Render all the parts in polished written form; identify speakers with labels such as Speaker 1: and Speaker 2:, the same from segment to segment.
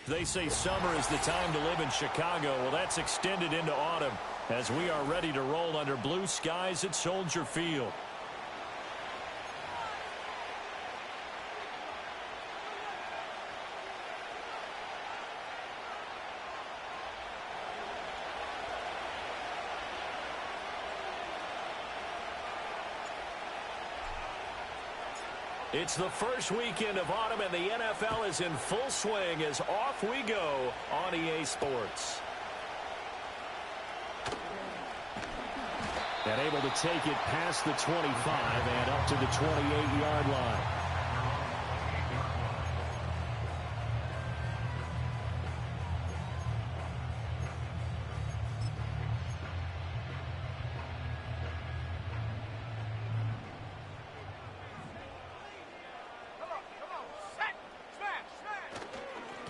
Speaker 1: They say summer is the time to live in Chicago. Well, that's extended into autumn as we are ready to roll under blue skies at Soldier Field. It's the first weekend of autumn, and the NFL is in full swing as off we go on EA Sports. And able to take it past the 25 and up to the 28-yard line.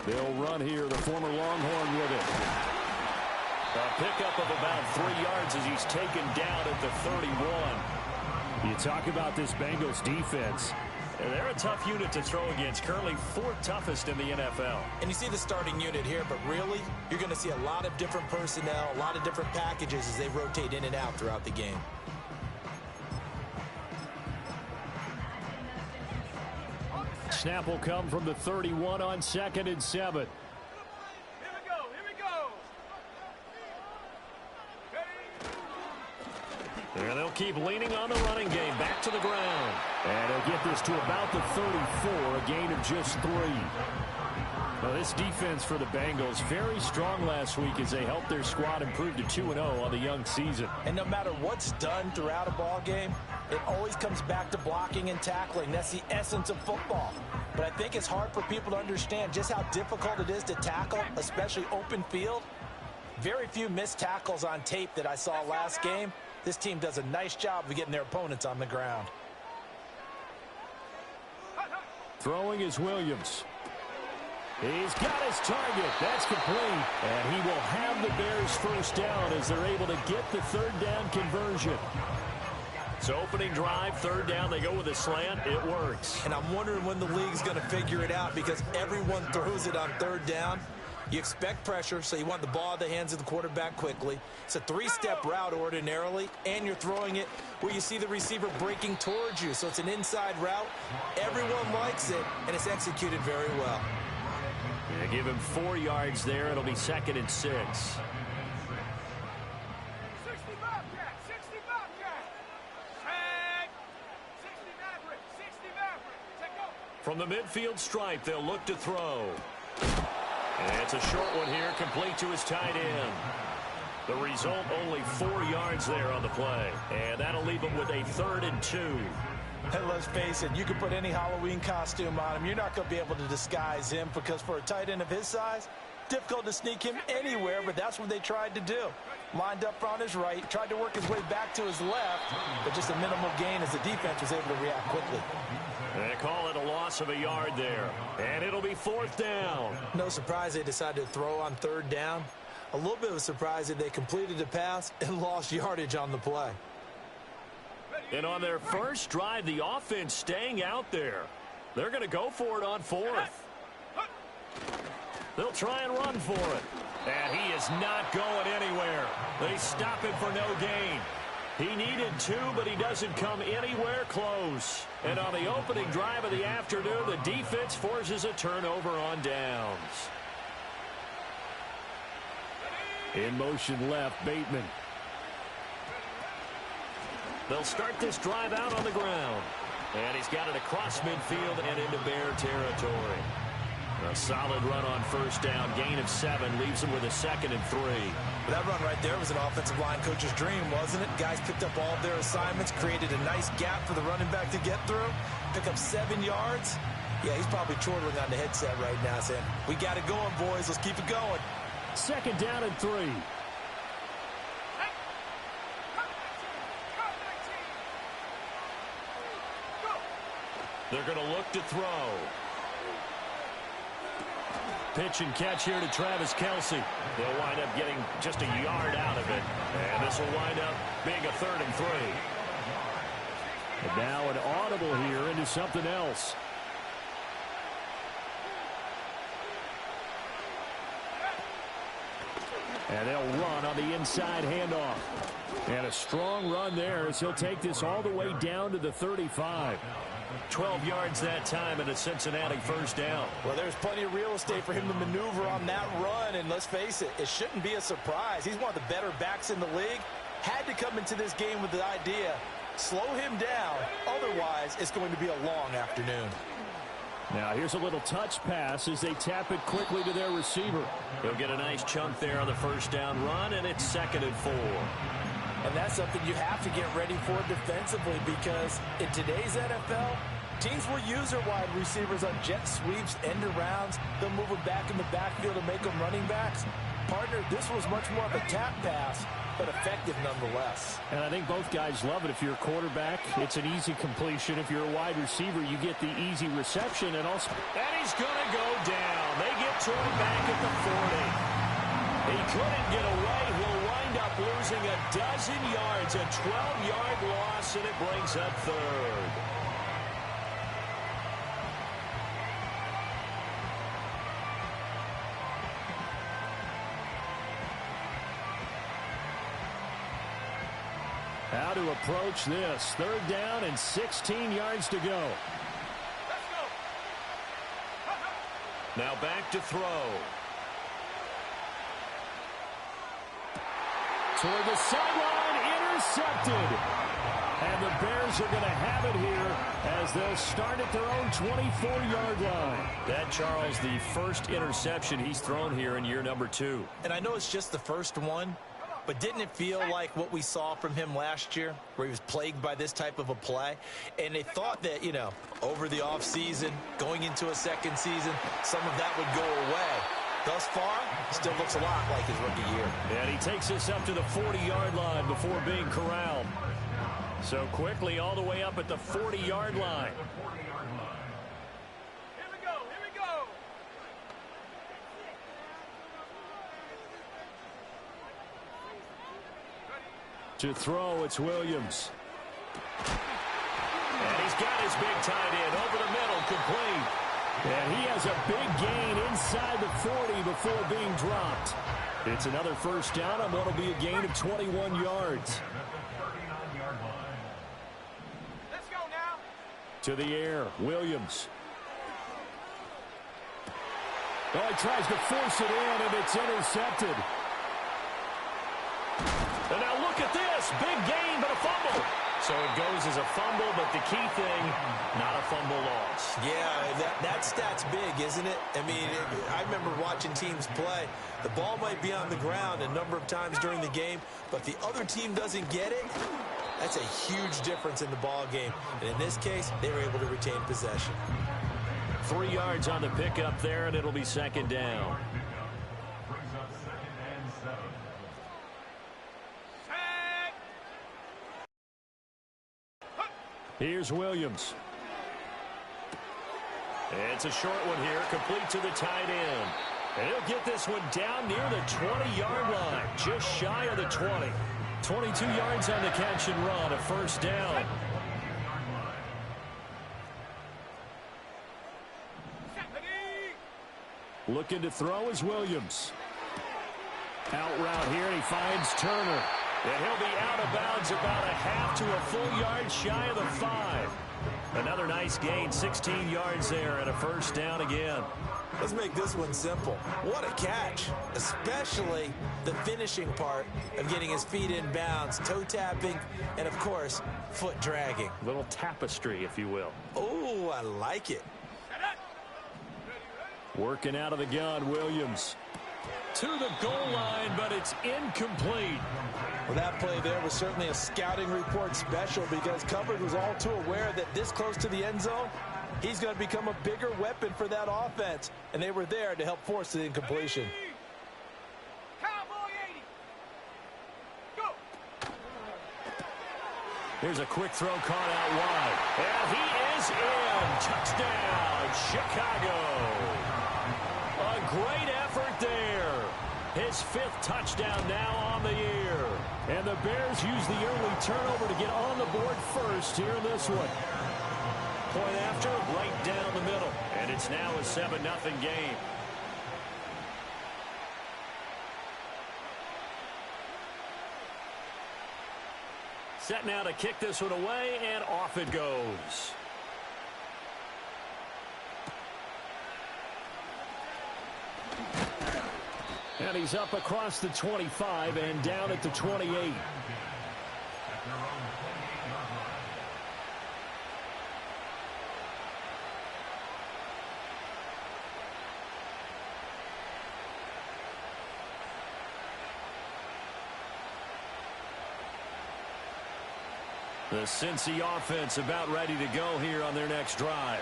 Speaker 1: They'll run here, the former Longhorn with it. A pickup of about 3 yards as he's taken down at the 31. You talk about this Bengals defense. They're a tough unit to throw against, currently 4th toughest in the NFL.
Speaker 2: And you see the starting unit here, but really, you're going to see a lot of different personnel, a lot of different packages as they rotate in and out throughout the game.
Speaker 1: Snap will come from the 31 on 2nd and 7. And they'll keep leaning on the running game. Back to the ground. And he'll get this to about the 34, a gain of just 3. Well, this defense for the Bengals, very strong last week as they helped their squad improve to 2-0 on the young season.
Speaker 2: And no matter what's done throughout a ball game, it always comes back to blocking and tackling. That's the essence of football. But I think it's hard for people to understand just how difficult it is to tackle, especially open field. Very few missed tackles on tape that I saw last game. This team does a nice job of getting their opponents on the ground.
Speaker 1: Throwing is Williams. He's got his target. That's complete. And he will have the Bears first down as they're able to get the 3rd down conversion. So opening drive, 3rd down, they go with a slant. It works.
Speaker 2: And I'm wondering when the league's going to figure it out because everyone throws it on 3rd down. You expect pressure, so you want the ball in the hands of the quarterback quickly. It's a 3-step route ordinarily, and you're throwing it where you see the receiver breaking towards you. So it's an inside route. Everyone likes it, and it's executed very well.
Speaker 1: Yeah, give him 4 yards there. It'll be 2nd and 6. From the midfield stripe, they'll look to throw. And it's a short one here, complete to his tight end. The result, only 4 yards there on the play. And that'll leave him with a 3rd and 2.
Speaker 2: And let's face it, you can put any Halloween costume on him. You're not going to be able to disguise him because for a tight end of his size, difficult to sneak him anywhere, but that's what they tried to do. Lined up on his right, tried to work his way back to his left, but just a minimal gain as the defense was able to react quickly.
Speaker 1: They call it a loss of a yard there. And it'll be 4th down.
Speaker 2: No surprise they decided to throw on 3rd down. A little bit of a surprise that they completed the pass and lost yardage on the play.
Speaker 1: And on their first drive, the offense staying out there. They're going to go for it on 4th. They'll try and run for it. And he is not going anywhere. They stop him for no gain. He needed 2, but he doesn't come anywhere close. And on the opening drive of the afternoon, the defense forces a turnover on downs. In motion left, Bateman. They'll start this drive out on the ground. And he's got it across midfield and into Bear territory. A solid run on 1st down, gain of 7, leaves him with a 2nd and 3.
Speaker 2: That run right there was an offensive line coach's dream, wasn't it? Guys picked up all of their assignments, created a nice gap for the running back to get through, pick up 7 yards. Yeah, he's probably chortling on the headset right now saying, we got it going, boys. Let's keep it going.
Speaker 1: 2nd down and 3. They're going to look to throw. Pitch and catch here to Travis Kelce. They'll wind up getting just a yard out of it. And this will wind up being a 3rd and 3. And now an audible here into something else. And they'll run on the inside handoff. And a strong run there as he'll take this all the way down to the 35. 12 yards that time and a Cincinnati first down.
Speaker 2: Well, there's plenty of real estate for him to maneuver on that run. And let's face it, it shouldn't be a surprise. He's one of the better backs in the league. Had to come into this game with the idea, slow him down. Otherwise, it's going to be a long afternoon.
Speaker 1: Now here's a little touch pass as they tap it quickly to their receiver. He'll get a nice chunk there on the first down run, and it's 2nd and 4.
Speaker 2: And that's something you have to get ready for defensively, because in today's NFL, teams will use their wide receivers on jet sweeps, end arounds. They'll move them back in the backfield and make them running backs. Partner, this was much more of a tap pass, but effective nonetheless.
Speaker 1: And I think both guys love it. If you're a quarterback, it's an easy completion. If you're a wide receiver, you get the easy reception. And also, and he's going to go down. They get to him back at the 40. He couldn't get away. He'll wind up losing a dozen yards, a 12-yard loss, and it brings up 3rd. How to approach this. 3rd down and 16 yards to go.
Speaker 3: Let's go.
Speaker 1: Now back to throw. Toward the sideline, intercepted. And the Bears are going to have it here as they'll start at their own 24-yard line. That, Charles, the first interception he's thrown here in year number 2.
Speaker 2: And I know it's just the first one, but didn't it feel like what we saw from him last year, where he was plagued by this type of a play? And they thought that, you know, over the offseason, going into a second season, some of that would go away. Thus far, still looks a lot like his rookie year.
Speaker 1: And he takes us up to the 40-yard line before being corralled. So quickly all the way up at the 40-yard line.
Speaker 3: Here we go. Here we go.
Speaker 1: To throw, it's Williams. And he's got his big tight end over the middle, complete. And he has a big gain inside the 40 before being dropped. It's another first down on what will be a gain of 21 yards.
Speaker 3: Let's go now.
Speaker 1: To the air, Williams. Oh, he tries to force it in, and it's intercepted. And now look at this. Big gain, but a fumble. So it goes as a fumble, but the key thing, not a fumble loss.
Speaker 2: Yeah, that stat's big, isn't it? I mean, I remember watching teams play. The ball might be on the ground a number of times during the game, but the other team doesn't get it. That's a huge difference in the ball game. And in this case, they were able to retain possession.
Speaker 1: 3 yards on the pickup there, and it'll be 2nd down. Here's Williams. It's a short one here, complete to the tight end. And he'll get this one down near the 20-yard line, just shy of the 20. 22 yards on the catch and run, a first down. Looking to throw is Williams. Out route here, and he finds Turner. And he'll be out of bounds about a half to a full yard shy of the 5. Another nice gain, 16 yards there, and a first down again.
Speaker 2: Let's make this one simple. What a catch, especially the finishing part of getting his feet in bounds, toe tapping, and, of course, foot dragging.
Speaker 1: Little tapestry, if you will.
Speaker 2: Oh, I like it.
Speaker 1: Working out of the gun, Williams. To the goal line, but it's incomplete.
Speaker 2: Well, that play there was certainly a scouting report special, because coverage was all too aware that this close to the end zone, he's going to become a bigger weapon for that offense, and they were there to help force the incompletion.
Speaker 3: Cowboy 80. Go.
Speaker 1: Here's a quick throw caught out wide. And he is in. Touchdown, Chicago. A great effort there. His 5th touchdown now on the year. And the Bears use the early turnover to get on the board first here in this one. Point after, right down the middle. And it's now a 7-0 game. Set now to kick this one away, and off it goes. And he's up across the 25 and down at the 28. The Cincy offense about ready to go here on their next drive.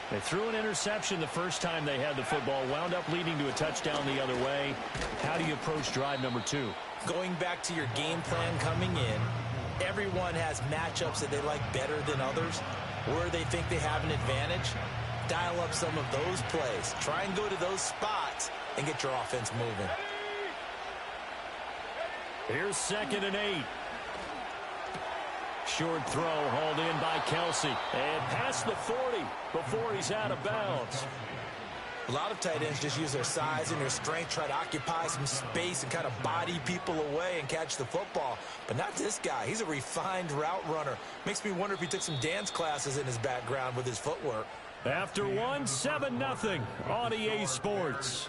Speaker 1: They threw an interception the first time they had the football, wound up leading to a touchdown the other way. How do you approach drive number 2?
Speaker 2: Going back to your game plan coming in, everyone has matchups that they like better than others, where they think they have an advantage. Dial up some of those plays. Try and go to those spots and get your offense moving.
Speaker 1: Here's 2nd and 8. Short throw hauled in by Kelsey. And past the 40 before he's out of bounds.
Speaker 2: A lot of tight ends just use their size and their strength, try to occupy some space and kind of body people away and catch the football. But not this guy. He's a refined route runner. Makes me wonder if he took some dance classes in his background with his footwork.
Speaker 1: After 1, 7-0 on EA Sports.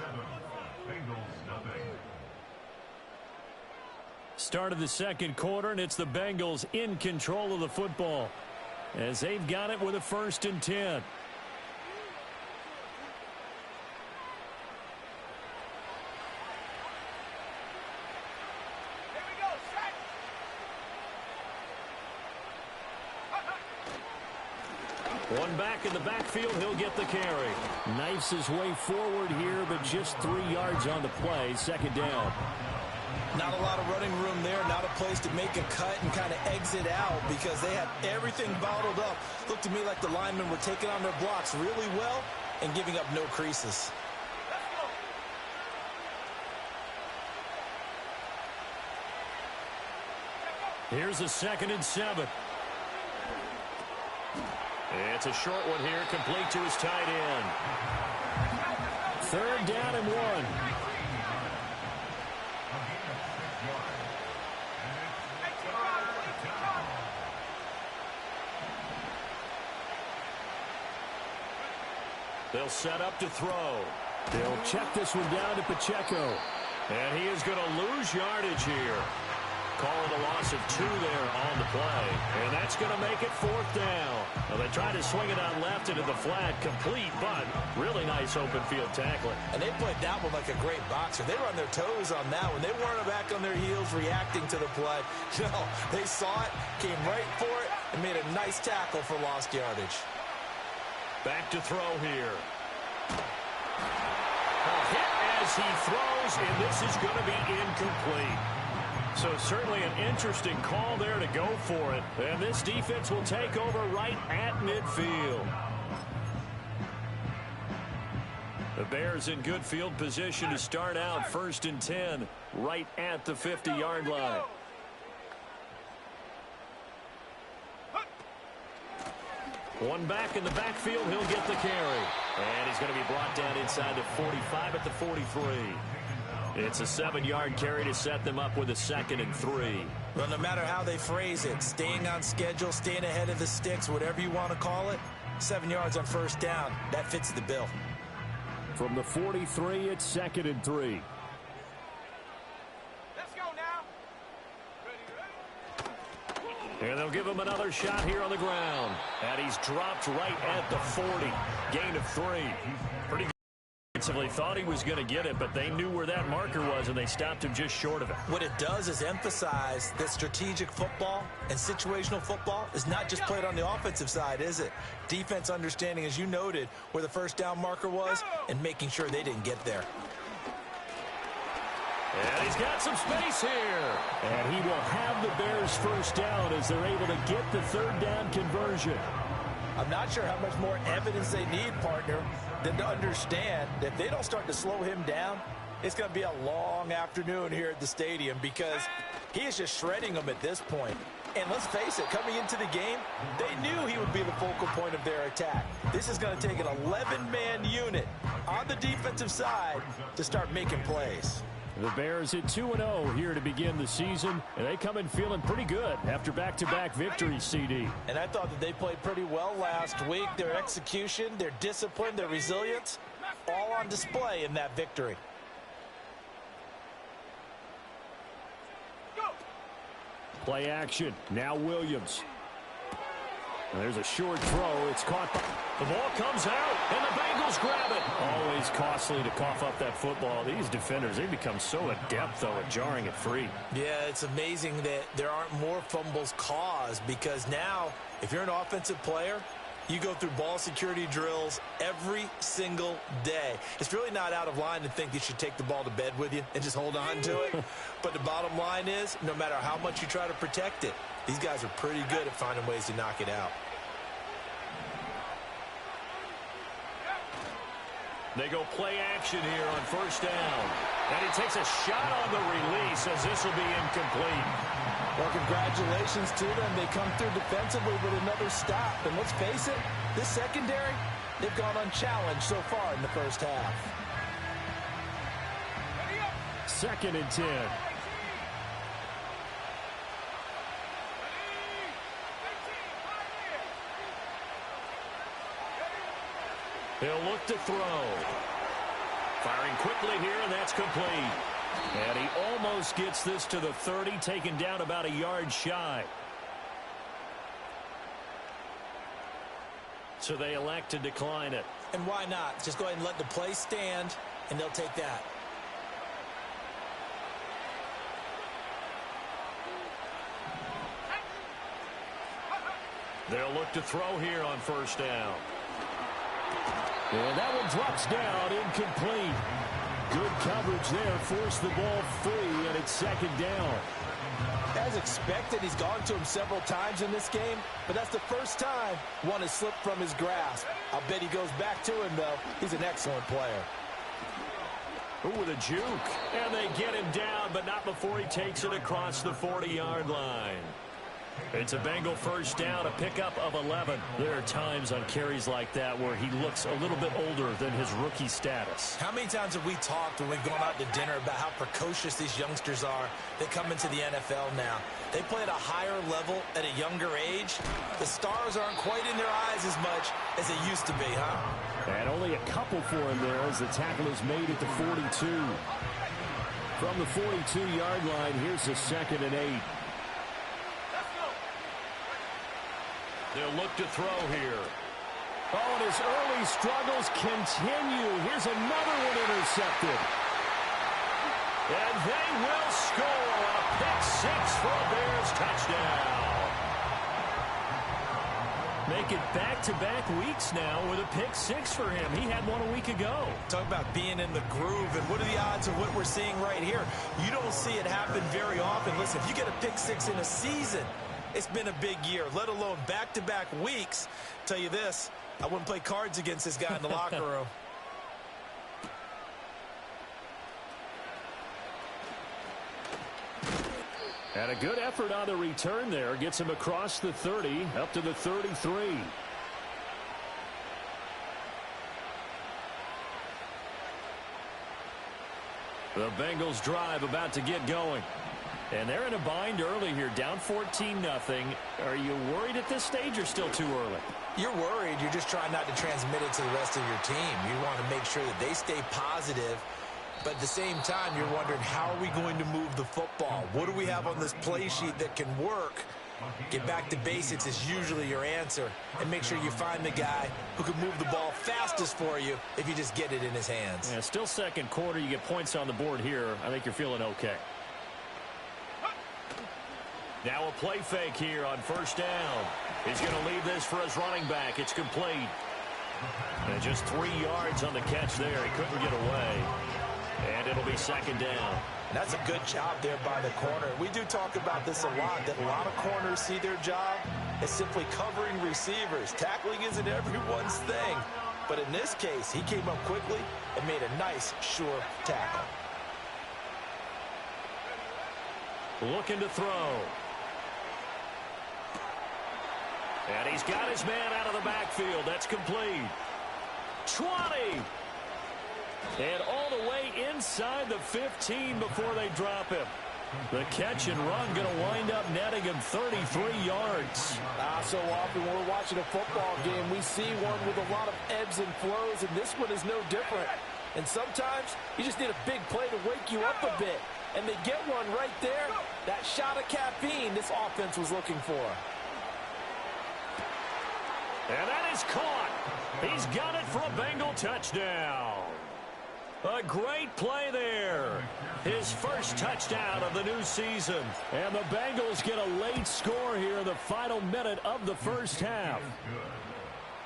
Speaker 1: Start of the second quarter, and it's the Bengals in control of the football as they've got it with a 1st and 10.
Speaker 3: Here we go, set.
Speaker 1: One back in the backfield, he'll get the carry. Knifes his way forward here, but just 3 yards on the play. 2nd down.
Speaker 2: Not a lot of running room there, not a place to make a cut and kind of exit out because they had everything bottled up. Looked to me like the linemen were taking on their blocks really well and giving up no creases.
Speaker 1: Here's a 2nd and 7. It's a short one here, complete to his tight end. 3rd down and 1. They'll set up to throw. They'll check this one down to Pacheco. And he is going to lose yardage here. Call it a loss of 2 there on the play. And that's going to make it 4th down. Well, they try to swing it on left into the flat. Complete, but really nice open field tackling.
Speaker 2: And they played that one like a great boxer. They were on their toes on that one. They weren't back on their heels reacting to the play. No, they saw it, came right for it, and made a nice tackle for lost yardage.
Speaker 1: Back to throw here. A hit as he throws, and this is going to be incomplete. So certainly an interesting call there to go for it. And this defense will take over right at midfield. The Bears in good field position to start out 1st and 10 right at the 50-yard line. One back in the backfield, he'll get the carry. And he's going to be brought down inside the 45 at the 43. It's a 7-yard carry to set them up with a 2nd and 3.
Speaker 2: Well, no matter how they phrase it, staying on schedule, staying ahead of the sticks, whatever you want to call it, 7 yards on 1st down, that fits the bill.
Speaker 1: From the 43, it's 2nd and 3.
Speaker 3: Let's go now. Ready.
Speaker 1: And they'll give him another shot here on the ground. And he's dropped right at the 40. Gain of 3. Pretty good. They thought he was going to get it, but they knew where that marker was, and they stopped him just short of it.
Speaker 2: What it does is emphasize that strategic football and situational football is not just played on the offensive side, is it? Defense understanding, as you noted, where the 1st down marker was and making sure they didn't get there.
Speaker 1: And he's got some space here. And he will have the Bears 1st down as they're able to get the 3rd down conversion.
Speaker 2: I'm not sure how much more evidence they need, partner, than to understand that if they don't start to slow him down, it's going to be a long afternoon here at the stadium because he is just shredding them at this point. And let's face it, coming into the game, they knew he would be the focal point of their attack. This is going to take an 11-man unit on the defensive side to start making plays.
Speaker 1: The Bears at 2-0 here to begin the season, and they come in feeling pretty good after back-to-back victories, CD.
Speaker 2: And I thought that they played pretty well last week. Their execution, their discipline, their resilience, all on display in that victory.
Speaker 1: Play action. Now Williams. And there's a short throw. It's caught. The ball comes out, and the Bengals grab it. Always costly to cough up that football. These defenders, they become so adept, though, at jarring it free.
Speaker 2: Yeah, it's amazing that there aren't more fumbles caused, because now, if you're an offensive player, you go through ball security drills every single day. It's really not out of line to think you should take the ball to bed with you and just hold on to it. But the bottom line is, no matter how much you try to protect it, these guys are pretty good at finding ways to knock it out.
Speaker 1: They go play action here on first down. And he takes a shot on the release as this will be incomplete.
Speaker 2: Well, congratulations to them. They come through defensively with another stop. And let's face it, this secondary, they've gone unchallenged so far in the first half.
Speaker 1: 2nd and 10. He'll look to throw. Firing quickly here, and that's complete. And he almost gets this to the 30, taken down about a yard shy. So they elect to decline it.
Speaker 2: And why not? Just go ahead and let the play stand, and they'll take that.
Speaker 1: They'll look to throw here on first down. And that one drops down, incomplete. Good coverage there, forced the ball free, and it's 2nd down.
Speaker 2: As expected, he's gone to him several times in this game, but that's the first time one has slipped from his grasp. I'll bet he goes back to him, though. He's an excellent player.
Speaker 1: Ooh, with a juke. And they get him down, but not before he takes it across the 40-yard line. It's a Bengal first down, a pickup of 11. There are times on carries like that where he looks a little bit older than his rookie status.
Speaker 2: How many times have we talked when we've gone out to dinner about how precocious these youngsters are? They come into the NFL now. They play at a higher level at a younger age. The stars aren't quite in their eyes as much as they used to be, huh?
Speaker 1: And only a couple for him there as the tackle is made at the 42. From the 42-yard line, here's the 2nd and 8. They'll look to throw here. Oh, and his early struggles continue. Here's another one intercepted. And they will score a pick-6 for a Bears touchdown. Make it back-to-back weeks now with a pick-6 for him. He had one a week ago.
Speaker 2: Talk about being in the groove, and what are the odds of what we're seeing right here? You don't see it happen very often. Listen, if you get a pick-6 in a season, it's been a big year, let alone back-to-back weeks. Tell you this, I wouldn't play cards against this guy in the locker room.
Speaker 1: And a good effort on the return there. Gets him across the 30, up to the 33. The Bengals drive about to get going. And they're in a bind early here, down 14-0. Are you worried at this stage or still too early?
Speaker 2: You're worried. You're just trying not to transmit it to the rest of your team. You want to make sure that they stay positive. But at the same time, you're wondering, how are we going to move the football? What do we have on this play sheet that can work? Get back to basics is usually your answer. And make sure you find the guy who can move the ball fastest for you if you just get it in his hands.
Speaker 1: Yeah, still 2nd quarter. You get points on the board here. I think you're feeling okay. Now a play fake here on first down. He's going to leave this for his running back. It's complete. And just 3 yards on the catch there. He couldn't get away. And it'll be 2nd down.
Speaker 2: And that's a good job there by the corner. We do talk about this a lot, that a lot of corners see their job as simply covering receivers. Tackling isn't everyone's thing. But in this case, he came up quickly and made a nice, sure tackle.
Speaker 1: Looking to throw. And he's got his man out of the backfield. That's complete. 20. And all the way inside the 15 before they drop him. The catch and run going to wind up netting him 33 yards.
Speaker 2: So often when we're watching a football game, we see one with a lot of ebbs and flows, and this one is no different. And sometimes you just need a big play to wake you up a bit. And they get one right there. That shot of caffeine this offense was looking for.
Speaker 1: And that is caught. He's got it for a Bengal touchdown. A great play there. His first touchdown of the new season. And the Bengals get a late score here in the final minute of the first half.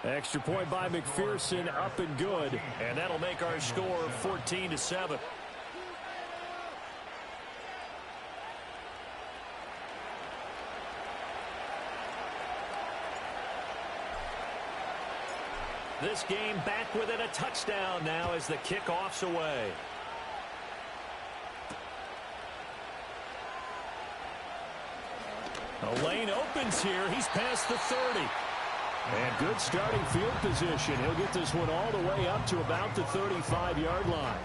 Speaker 1: Extra point by McPherson, up and good. And that'll make our score 14-7. This game back within a touchdown now as the kickoff's away. The lane opens here. He's past the 30. And good starting field position. He'll get this one all the way up to about the 35-yard line.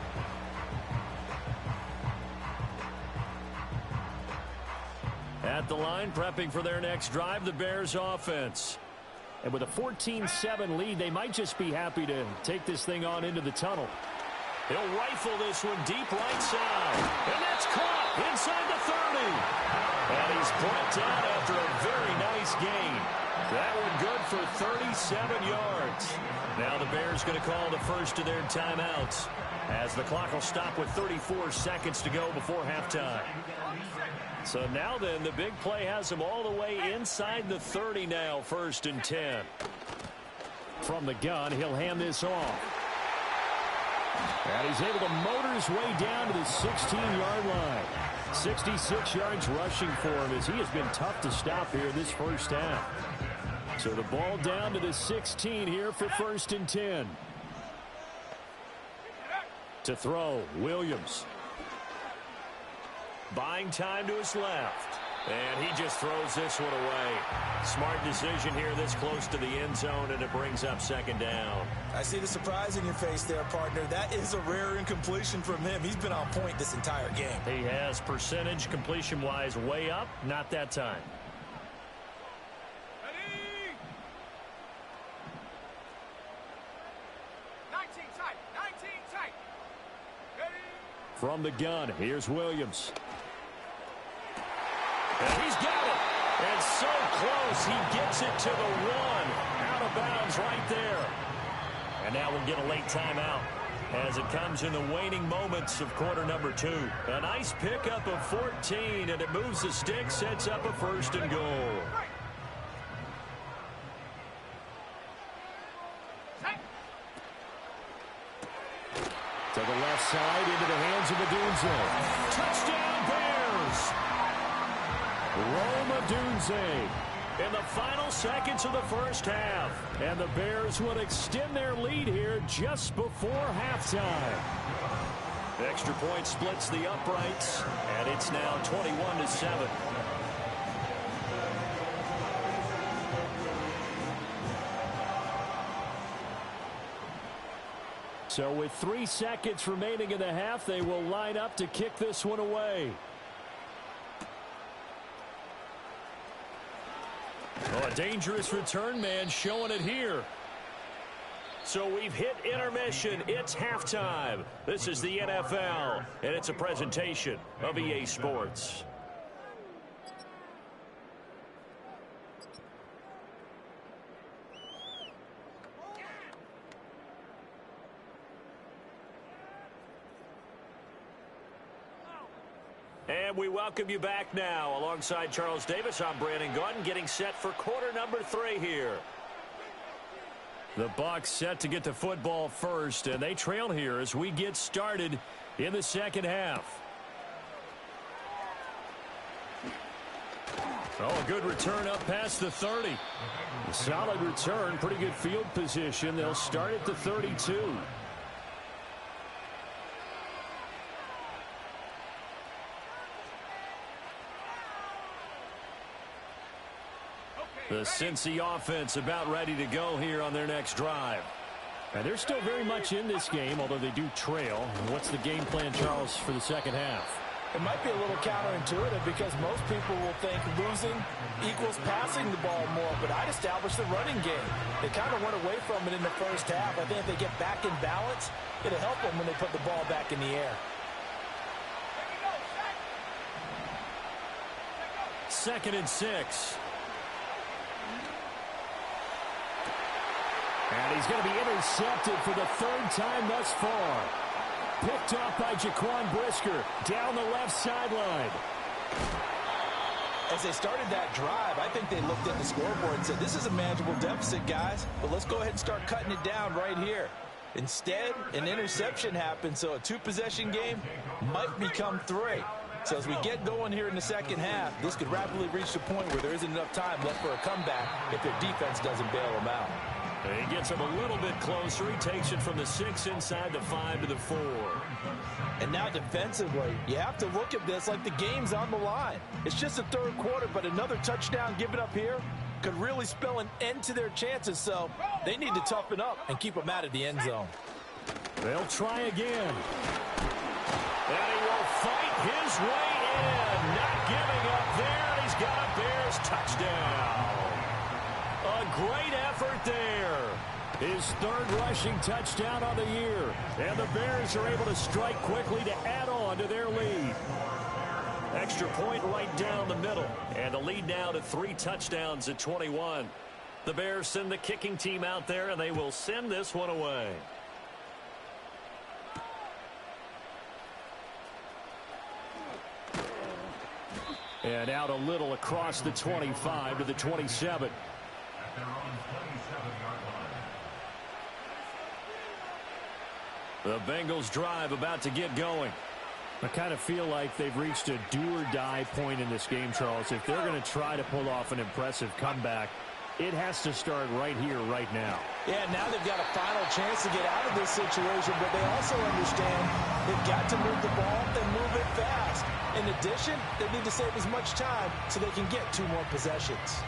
Speaker 1: At the line, prepping for their next drive, the Bears offense. And with a 14-7 lead, they might just be happy to take this thing on into the tunnel. He'll rifle this one deep right side. And that's caught inside the 30. And he's brought down after a very nice gain. That one good for 37 yards. Now the Bears going to call the first of their timeouts as the clock will stop with 34 seconds to go before halftime. So now then, the big play has him all the way inside the 30 now, 1st and 10. From the gun, he'll hand this off. And he's able to motor his way down to the 16-yard line. 66 yards rushing for him as he has been tough to stop here this first half. So the ball down to the 16 here for 1st and 10. To throw, Williams. Buying time to his left. And he just throws this one away. Smart decision here this close to the end zone, and it brings up 2nd down.
Speaker 2: I see the surprise in your face there, partner. That is a rare incompletion from him. He's been on point this entire game.
Speaker 1: He has percentage completion-wise way up. Not that time.
Speaker 3: Ready? 19 tight. 19 tight. Ready?
Speaker 1: From the gun, here's Williams. And he's got it. And so close, he gets it to the 1. Out of bounds right there. And now we'll get a late timeout as it comes in the waning moments of quarter number 2. A nice pickup of 14, and it moves the stick, sets up a 1st and goal. To the left side, into the hands of Madunze. Touchdown, Bears! Rome Odunze in the final seconds of the first half. And the Bears would extend their lead here just before halftime. Extra point splits the uprights, and it's now 21-7. So with 3 seconds remaining in the half, they will line up to kick this one away. Oh, a dangerous return man showing it here. So we've hit intermission. It's halftime. This is the NFL, and it's a presentation of EA Sports. And we welcome you back now. Alongside Charles Davis, I'm Brandon Gunn, getting set for quarter number 3 here. The Bucs set to get the football first, and they trail here as we get started in the second half. Oh, a good return up past the 30. A solid return, pretty good field position. They'll start at the 32. The Cincy offense about ready to go here on their next drive. And they're still very much in this game, although they do trail. And what's the game plan, Charles, for the second half?
Speaker 2: It might be a little counterintuitive because most people will think losing equals passing the ball more, but I'd establish the running game. They kind of went away from it in the first half. I think if they get back in balance, it'll help them when they put the ball back in the air.
Speaker 1: 2nd and 6. And he's going to be intercepted for the 3rd time thus far. Picked off by Jaquan Brisker down the left sideline.
Speaker 2: As they started that drive, I think they looked at the scoreboard and said, this is a manageable deficit, guys, but let's go ahead and start cutting it down right here. Instead, an interception happened, so a 2-possession game might become 3. So as we get going here in the second half, this could rapidly reach the point where there isn't enough time left for a comeback if their defense doesn't bail them out.
Speaker 1: He gets him a little bit closer. He takes it from the 6 inside the 5 to the 4.
Speaker 2: And now defensively, you have to look at this like the game's on the line. It's just the 3rd quarter, but another touchdown given up here could really spell an end to their chances. So they need to toughen up and keep them out of the end zone.
Speaker 1: They'll try again. And he will fight his way in. Not giving up there. He's got a Bears touchdown. A great effort there. His 3rd rushing touchdown on the year. And the Bears are able to strike quickly to add on to their lead. Extra point right down the middle. And the lead now to 3 touchdowns at 21. The Bears send the kicking team out there, and they will send this one away. And out a little across the 25 to the 27. The Bengals drive about to get going. I kind of feel like they've reached a do-or-die point in this game, Charles. If they're going to try to pull off an impressive comeback, it has to start right here, right now.
Speaker 2: Yeah, now they've got a final chance to get out of this situation, but they also understand they've got to move the ball and move it fast. In addition, they need to save as much time so they can get 2 more possessions.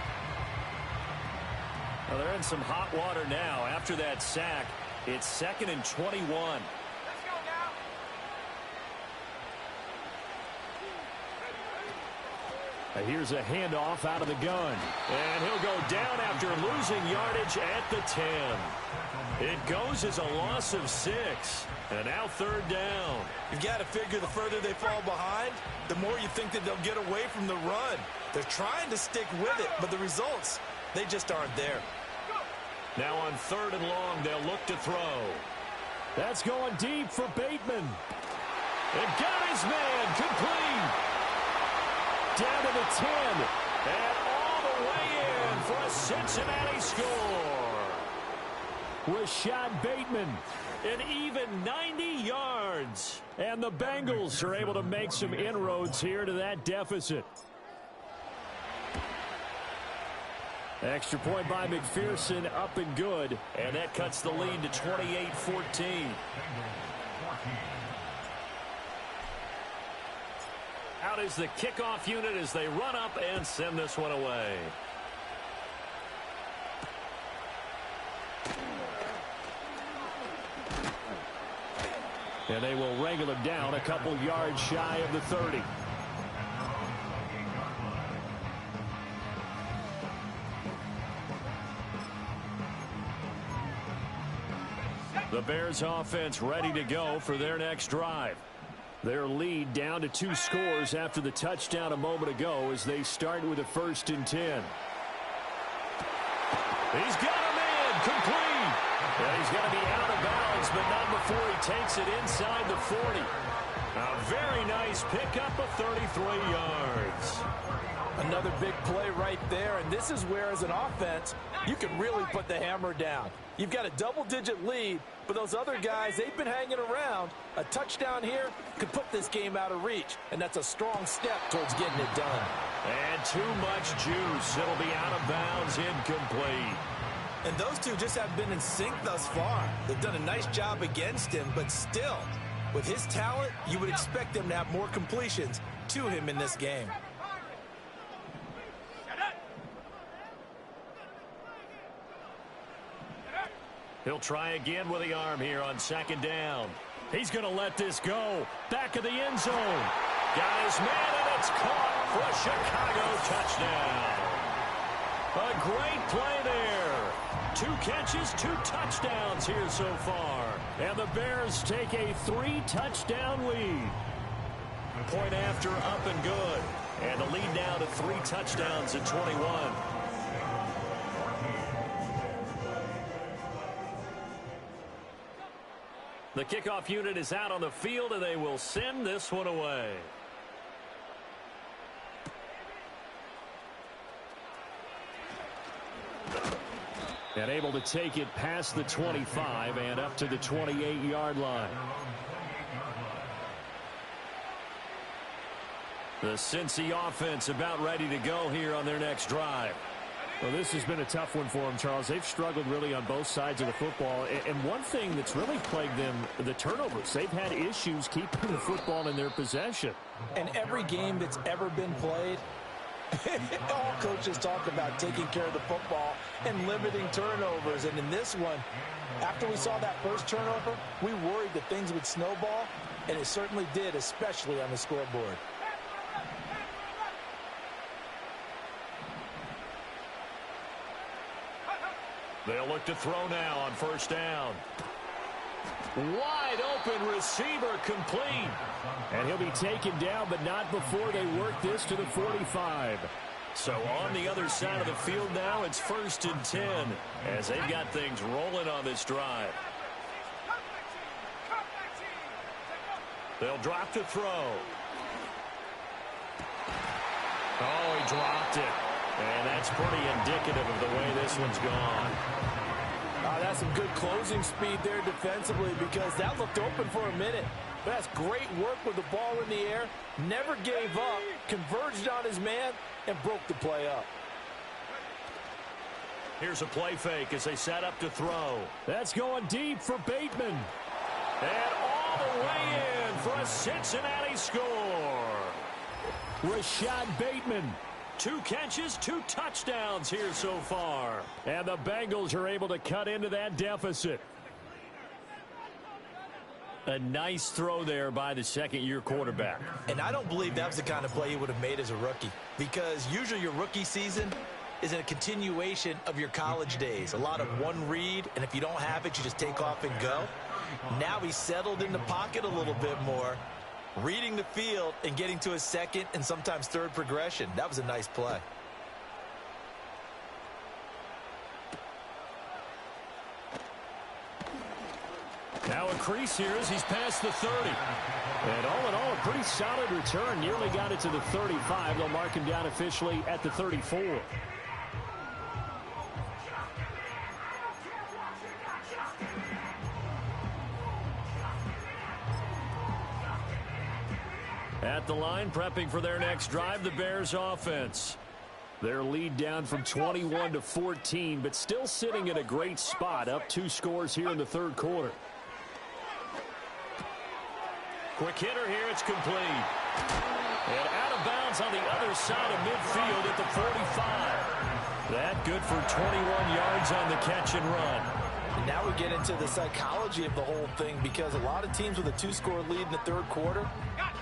Speaker 1: Well, they're in some hot water now. After that sack, it's 2nd and 21.
Speaker 3: Let's go now.
Speaker 1: Here's a handoff out of the gun. And he'll go down after losing yardage at the 10. It goes as a loss of 6. And now 3rd down.
Speaker 2: You've got to figure the further they fall behind, the more you think that they'll get away from the run. They're trying to stick with it, but the results, they just aren't there.
Speaker 1: Now on 3rd and long, they'll look to throw. That's going deep for Bateman. And got his man complete. Down to the 10. And all the way in for a Cincinnati score. Rashad Bateman, an even 90 yards. And the Bengals are able to make some inroads here to that deficit. Extra point by McPherson, up and good. And that cuts the lead to 28-14. Out is the kickoff unit as they run up and send this one away. And they will wrangle him down a couple yards shy of the 30. The Bears offense ready to go for their next drive. Their lead down to 2 scores after the touchdown a moment ago as they start with a 1st and 10. He's got a man complete. And he's going to be out of bounds, but not before he takes it inside the 40. A very nice pickup of 33 yards.
Speaker 2: Another big play right there, and this is where, as an offense, you can really put the hammer down. You've got a double-digit lead, but those other guys, they've been hanging around. A touchdown here could put this game out of reach, and that's a strong step towards getting it done.
Speaker 1: And too much juice. It'll be out of bounds, incomplete.
Speaker 2: And those two just have been in sync thus far. They've done a nice job against him, but still, with his talent, you would expect them to have more completions to him in this game.
Speaker 1: He'll try again with the arm here on second down. He's going to let this go. Back of the end zone. Got his man, and it's caught for a Chicago touchdown. A great play there. 2 catches, 2 touchdowns here so far. And the Bears take a 3-touchdown lead. Point after, up and good. And the lead now to 3 touchdowns at 21. The kickoff unit is out on the field, and they will send this one away. And able to take it past the 25 and up to the 28-yard line. The Cincy offense about ready to go here on their next drive.
Speaker 4: Well, this has been a tough one for them, Charles. They've struggled really on both sides of the football. And one thing that's really plagued them, the turnovers. They've had issues keeping the football in their possession.
Speaker 2: And every game that's ever been played, all coaches talk about taking care of the football and limiting turnovers. And in this one, after we saw that first turnover, we worried that things would snowball, and it certainly did, especially on the scoreboard.
Speaker 1: They'll look to throw now on first down. Wide open receiver complete.
Speaker 4: And he'll be taken down, but not before they work this to the 45.
Speaker 1: So on the other side of the field now, it's 1st and 10 as they've got things rolling on this drive. They'll drop to throw. Oh, he dropped it. And that's pretty indicative of the way this one's gone.
Speaker 2: That's some good closing speed there defensively, because that looked open for a minute. But that's great work with the ball in the air. Never gave up, converged on his man, and broke the play up.
Speaker 1: Here's a play fake as they set up to throw.
Speaker 4: That's going deep for Bateman.
Speaker 1: And all the way in for a Cincinnati score.
Speaker 4: Rashad Bateman.
Speaker 1: 2 catches, 2 touchdowns here so far.
Speaker 4: And the Bengals are able to cut into that deficit.
Speaker 1: A nice throw there by the second-year quarterback.
Speaker 2: And I don't believe that was the kind of play he would have made as a rookie, because usually your rookie season is a continuation of your college days. A lot of one read, and if you don't have it, you just take off and go. Now he's settled in the pocket a little bit more, reading the field and getting to his second and sometimes third progression. That was a nice play.
Speaker 1: Now a crease here as he's past the 30.
Speaker 4: And all in all, a pretty solid return. Nearly got it to the 35. They'll mark him down officially at the 34.
Speaker 1: At the line, prepping for their next drive, the Bears offense.
Speaker 4: Their lead down from 21 to 14, but still sitting in a great spot, up 2 scores here in the third quarter.
Speaker 1: Quick hitter here, it's complete. And out of bounds on the other side of midfield at the 45. That good for 21 yards on the catch and run.
Speaker 2: And now we get into the psychology of the whole thing, because a lot of teams with a 2-score lead in the third quarter,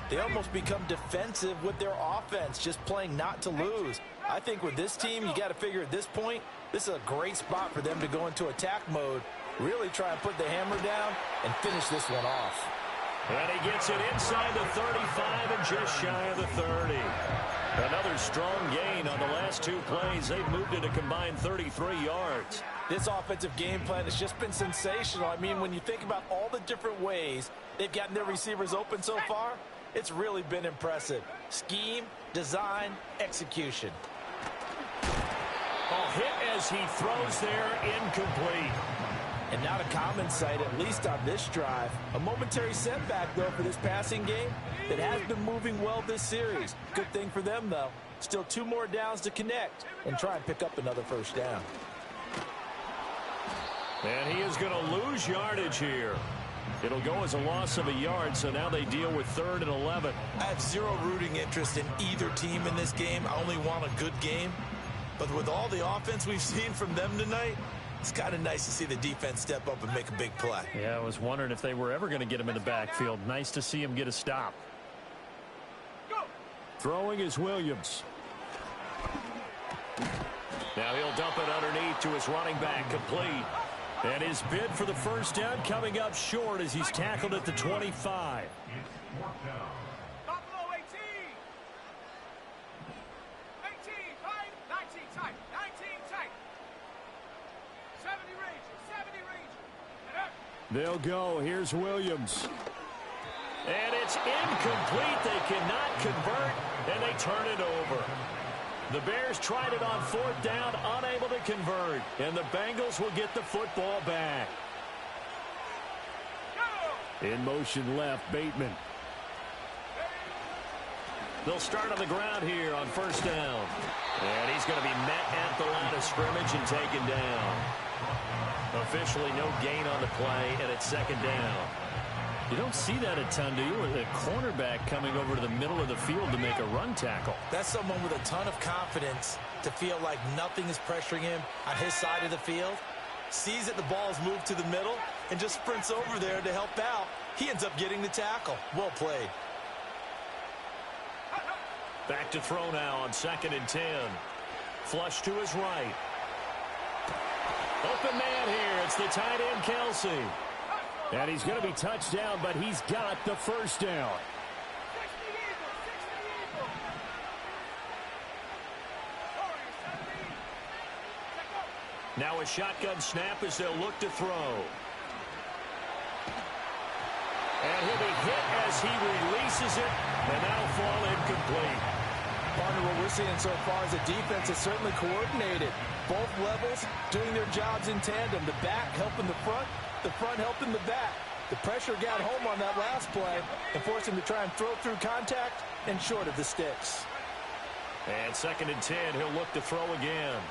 Speaker 2: they almost become defensive with their offense, just playing not to lose. I think with this team, you got to figure at this point, this is a great spot for them to go into attack mode, really try and put the hammer down and finish this one off.
Speaker 1: And he gets it inside the 35 and just shy of the 30. Another strong gain on the last 2 plays. They've moved it a combined 33 yards.
Speaker 2: This offensive game plan has just been sensational. I mean, when you think about all the different ways they've gotten their receivers open so far, it's really been impressive. Scheme, design, execution.
Speaker 1: A hit as he throws there, incomplete.
Speaker 2: And not a common sight, at least on this drive. A momentary setback, though, for this passing game that has been moving well this series. Good thing for them, though. Still 2 more downs to connect and try and pick up another first down.
Speaker 1: And he is going to lose yardage here. It'll go as a loss of a yard, so now they deal with 3rd and 11.
Speaker 2: I have zero rooting interest in either team in this game. I only want a good game. But with all the offense we've seen from them tonight, It's kind of nice to see the defense step up and make a big play.
Speaker 4: Yeah, I was wondering if they were ever going to get him in the backfield. Nice to see him get a stop.
Speaker 1: Throwing is Williams. Now he'll dump it underneath to his running back, complete. And his bid for the first down coming up short as he's tackled at the 25.
Speaker 3: Buffalo 18. 18 tight. 19 tight. 19 tight. 70 range. 70 range.
Speaker 1: They'll go. Here's Williams.
Speaker 4: And it's incomplete. They cannot convert, and they turn it over. The Bears tried it on fourth down, unable to convert. And the Bengals will get the football back.
Speaker 1: In motion left, Bateman.
Speaker 4: They'll start on the ground here on first down. And he's going to be met at the line of scrimmage and taken down. Officially no gain on the play, and it's second down. You don't see that a ton, do you? With a cornerback coming over to the middle of the field to make a run tackle.
Speaker 2: That's someone with a ton of confidence to feel like nothing is pressuring him on his side of the field. Sees that the ball is moved to the middle and just sprints over there to help out. He ends up getting the tackle. Well played.
Speaker 4: Back to throw now on 2nd and 10. Flush to his right. Open man here. It's the tight end, Kelsey.
Speaker 1: And he's going to be touched down, but he's got the first down.
Speaker 4: Now a shotgun snap as they'll look to throw. And he'll be hit as he releases it, and that'll fall incomplete.
Speaker 2: Partner, what we're seeing so far is the defense is certainly coordinated. Both levels doing their jobs in tandem. The back helping the front helping the back. The pressure got home on that last play and forced him to try and throw through contact and short of the sticks.
Speaker 4: And 2nd and 10, he'll look to throw again.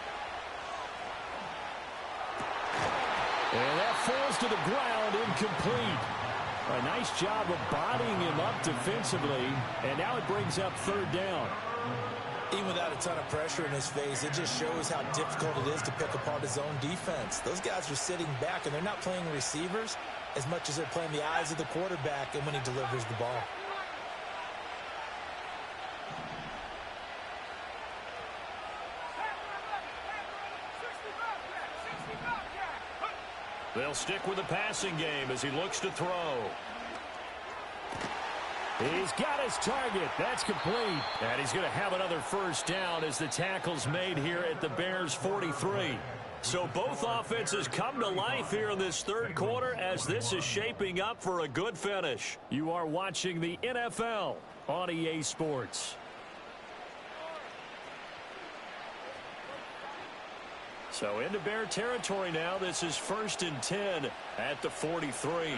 Speaker 1: And that falls to the ground, incomplete. A nice job of bodying him up defensively, and now it brings up third down.
Speaker 2: Even without a ton of pressure in his face, it just shows how difficult it is to pick apart his own defense. Those guys are sitting back, and they're not playing receivers as much as they're playing the eyes of the quarterback and when he delivers the ball.
Speaker 4: They'll stick with the passing game as he looks to throw.
Speaker 1: He's got his target. That's complete.
Speaker 4: And he's going to have another first down as the tackle's made here at the Bears' 43. So both offenses come to life here in this third quarter as this is shaping up for a good finish.
Speaker 1: You are watching the NFL on EA Sports.
Speaker 4: So into Bear territory now. This is 1st and 10 at the 43.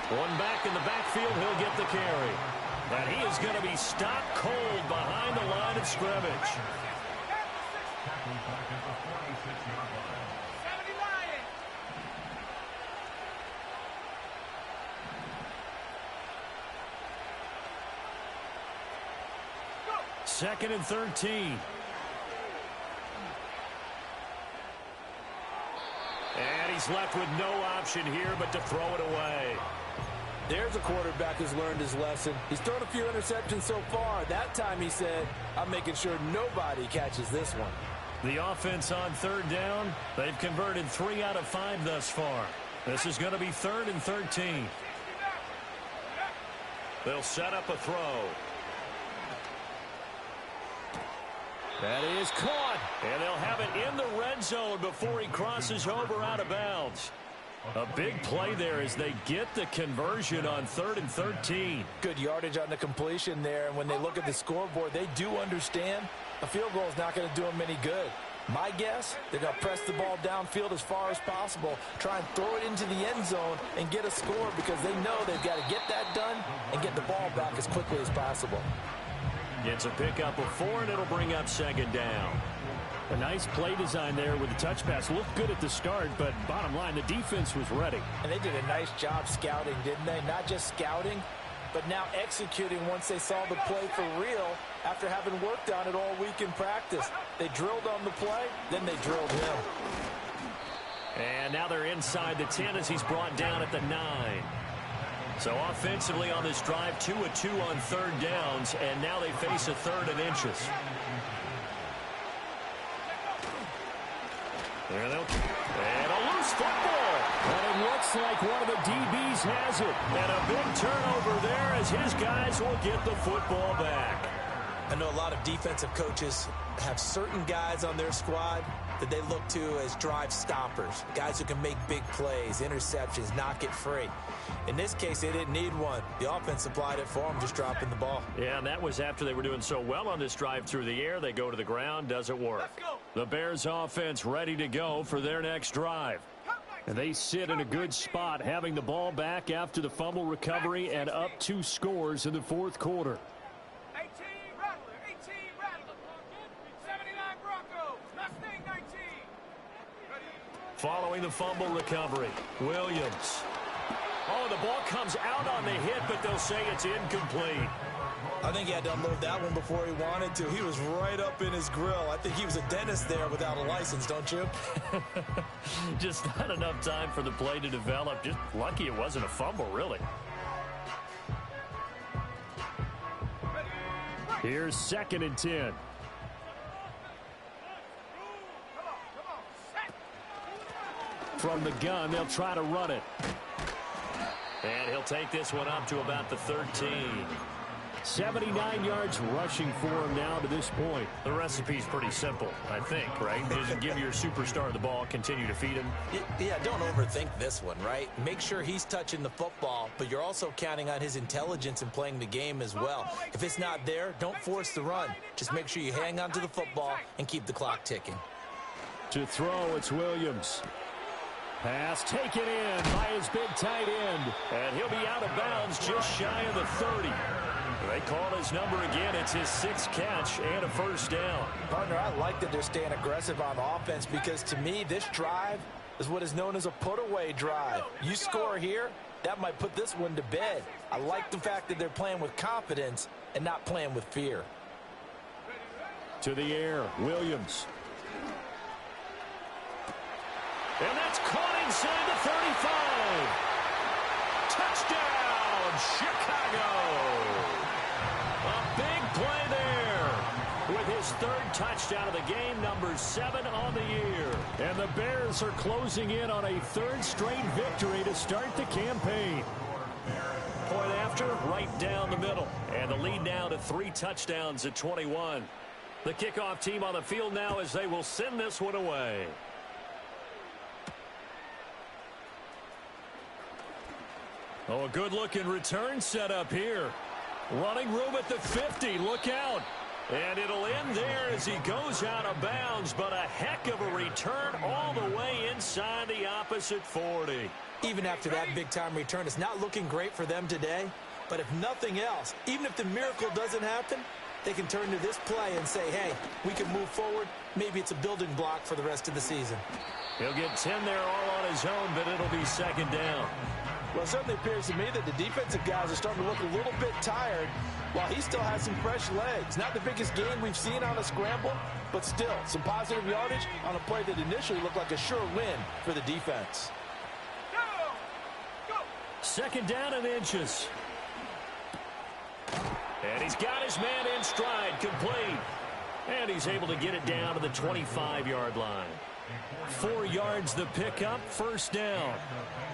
Speaker 4: One back in the backfield, he'll get the carry. And he is going to be stopped cold behind the line of scrimmage.
Speaker 1: Second and 13.
Speaker 4: And he's left with no option here but to throw it away.
Speaker 2: There's a quarterback who's learned his lesson. He's thrown a few interceptions so far. That time he said, I'm making sure nobody catches this one.
Speaker 4: The offense on third down, they've converted 3 out of 5 thus far. This is going to be 3rd and 13. They'll set up a throw.
Speaker 1: That is caught.
Speaker 4: And they'll have it in the red zone before he crosses over out of bounds. A big play there as they get the conversion on 3rd and 13.
Speaker 2: Good yardage on the completion there. And when they look at the scoreboard, they do understand a field goal is not going to do them any good. My guess, they're going to press the ball downfield as far as possible, try and throw it into the end zone and get a score because they know they've got to get that done and get the ball back as quickly as possible.
Speaker 4: It's a pickup of 4, and it'll bring up 2nd down.
Speaker 1: A nice play design there with the touch pass. Looked good at the start, but bottom line, the defense was ready.
Speaker 2: And they did a nice job scouting, didn't they? Not just scouting, but now executing once they saw the play for real after having worked on it all week in practice. They drilled on the play, then they drilled him.
Speaker 4: And now they're inside the 10 as he's brought down at the 9. So offensively on this drive, 2 of 2 on third downs, and now they face a 3rd and inches. And a loose football.
Speaker 1: And it looks like one of the DBs has it.
Speaker 4: And a big turnover there as his guys will get the football back.
Speaker 2: I know a lot of defensive coaches have certain guys on their squad that they look to as drive stoppers, guys who can make big plays, interceptions, knock it free. In this case, they didn't need one. The offense supplied it for them, just dropping the ball.
Speaker 4: Yeah, and that was after they were doing so well on this drive through the air. They go to the ground, doesn't work.
Speaker 1: The Bears offense ready to go for their next drive. And they sit in a good spot, having the ball back after the fumble recovery and up 2 scores in the 4th quarter.
Speaker 3: 18 Rattler, 18 Rattler. 79 Broncos, Mustang 19.
Speaker 4: Following the fumble recovery, Williams. Oh, the ball comes out on the hit, but they'll say it's incomplete.
Speaker 2: I think he had to unload that one before he wanted to. He was right up in his grill. I think he was a dentist there without a license, don't you?
Speaker 4: Just not enough time for the play to develop. Just lucky it wasn't a fumble, really.
Speaker 1: Here's 2nd and 10. From the gun, they'll try to run it.
Speaker 4: And he'll take this one up to about the 13.
Speaker 1: 79 yards rushing for him now to this point.
Speaker 4: The recipe's pretty simple, I think, right? Just give your superstar the ball, continue to feed him.
Speaker 2: Yeah, don't overthink this one, right? Make sure he's touching the football, but you're also counting on his intelligence in playing the game as well. If it's not there, don't force the run. Just make sure you hang on to the football and keep the clock ticking.
Speaker 1: To throw, it's Williams. Pass taken in by his big tight end.
Speaker 4: And he'll be out of bounds just shy of the 30. They call his number again. It's his 6th catch and a 1st down.
Speaker 2: Partner, I like that they're staying aggressive on offense because to me, this drive is what is known as a put-away drive. You score here, that might put this one to bed. I like the fact that they're playing with confidence and not playing with fear.
Speaker 1: To the air, Williams.
Speaker 4: And that's caught inside the 35. Touchdown, Chicago. A big play there with his 3rd touchdown of the game, number 7 on the year.
Speaker 1: And the Bears are closing in on a 3rd straight victory to start the campaign.
Speaker 4: Point after, right down the middle. And the lead now to 3 touchdowns at 21. The kickoff team on the field now as they will send this one away.
Speaker 1: Oh, a good-looking return set up here. Running room at the 50. Look out.
Speaker 4: And it'll end there as he goes out of bounds, but a heck of a return all the way inside the opposite 40.
Speaker 2: Even after that big-time return, it's not looking great for them today. But if nothing else, even if the miracle doesn't happen, they can turn to this play and say, hey, we can move forward. Maybe it's a building block for the rest of the season.
Speaker 4: He'll get 10 there all on his own, but it'll be 2nd down.
Speaker 2: Well, it certainly appears to me that the defensive guys are starting to look a little bit tired while he still has some fresh legs. Not the biggest gain we've seen on a scramble, but still some positive yardage on a play that initially looked like a sure win for the defense.
Speaker 1: 2nd down and inches.
Speaker 4: And he's got his man in stride, complete. And he's able to get it down to the 25-yard line.
Speaker 1: 4 yards the pickup, 1st down.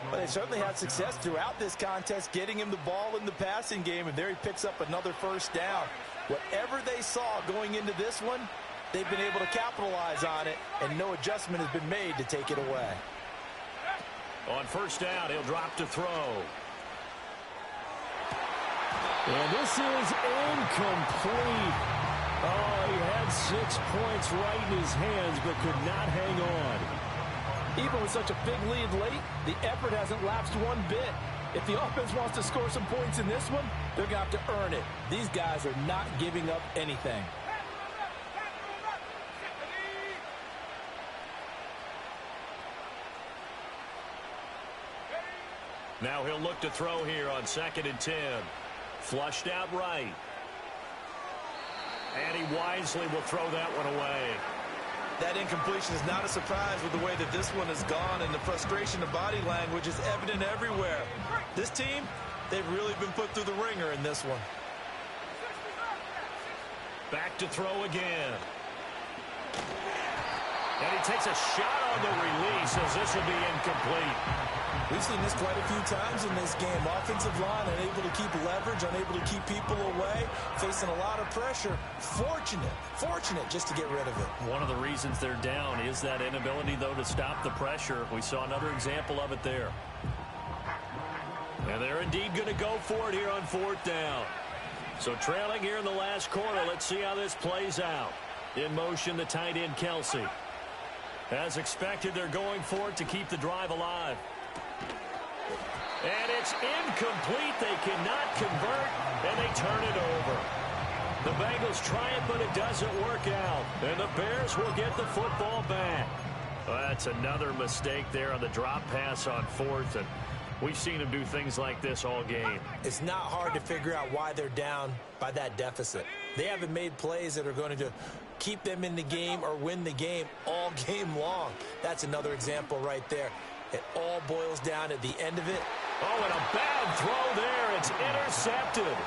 Speaker 2: Well, they certainly had success throughout this contest getting him the ball in the passing game, and there he picks up another 1st down. Whatever they saw going into this one, they've been able to capitalize on it, and no adjustment has been made to take it away.
Speaker 4: On 1st down, he'll drop to throw.
Speaker 1: And this is incomplete. Oh, he had 6 points right in his hands, but could not hang on.
Speaker 2: Even with such a big lead late, the effort hasn't lapsed one bit. If the offense wants to score some points in this one, they're going to have to earn it. These guys are not giving up anything.
Speaker 4: Now he'll look to throw here on 2nd and 10. Flushed out right. And he wisely will throw that one away.
Speaker 2: That incompletion is not a surprise with the way that this one has gone, and the frustration of body language is evident everywhere. This team, they've really been put through the ringer in this one.
Speaker 4: Back to throw again. And he takes a shot on the release as this will be incomplete.
Speaker 2: We've seen this quite a few times in this game. Offensive line unable to keep leverage, unable to keep people away, facing a lot of pressure. Fortunate just to get rid of it.
Speaker 4: One of the reasons they're down is that inability, though, to stop the pressure. We saw another example of it there. And they're indeed going to go for it here on 4th down. So trailing here in the last quarter. Let's see how this plays out. In motion, the tight end, Kelsey. As expected, they're going for it to keep the drive alive. And it's incomplete. They cannot convert, and they turn it over. The Bengals try it, but it doesn't work out. And the Bears will get the football back. Well, that's another mistake there on the drop pass on 4th, and we've seen them do things like this all game.
Speaker 2: It's not hard to figure out why they're down by that deficit. They haven't made plays that are going to keep them in the game or win the game all game long. That's another example right there. It all boils down at the end of it.
Speaker 4: Oh, and a bad throw there. It's intercepted.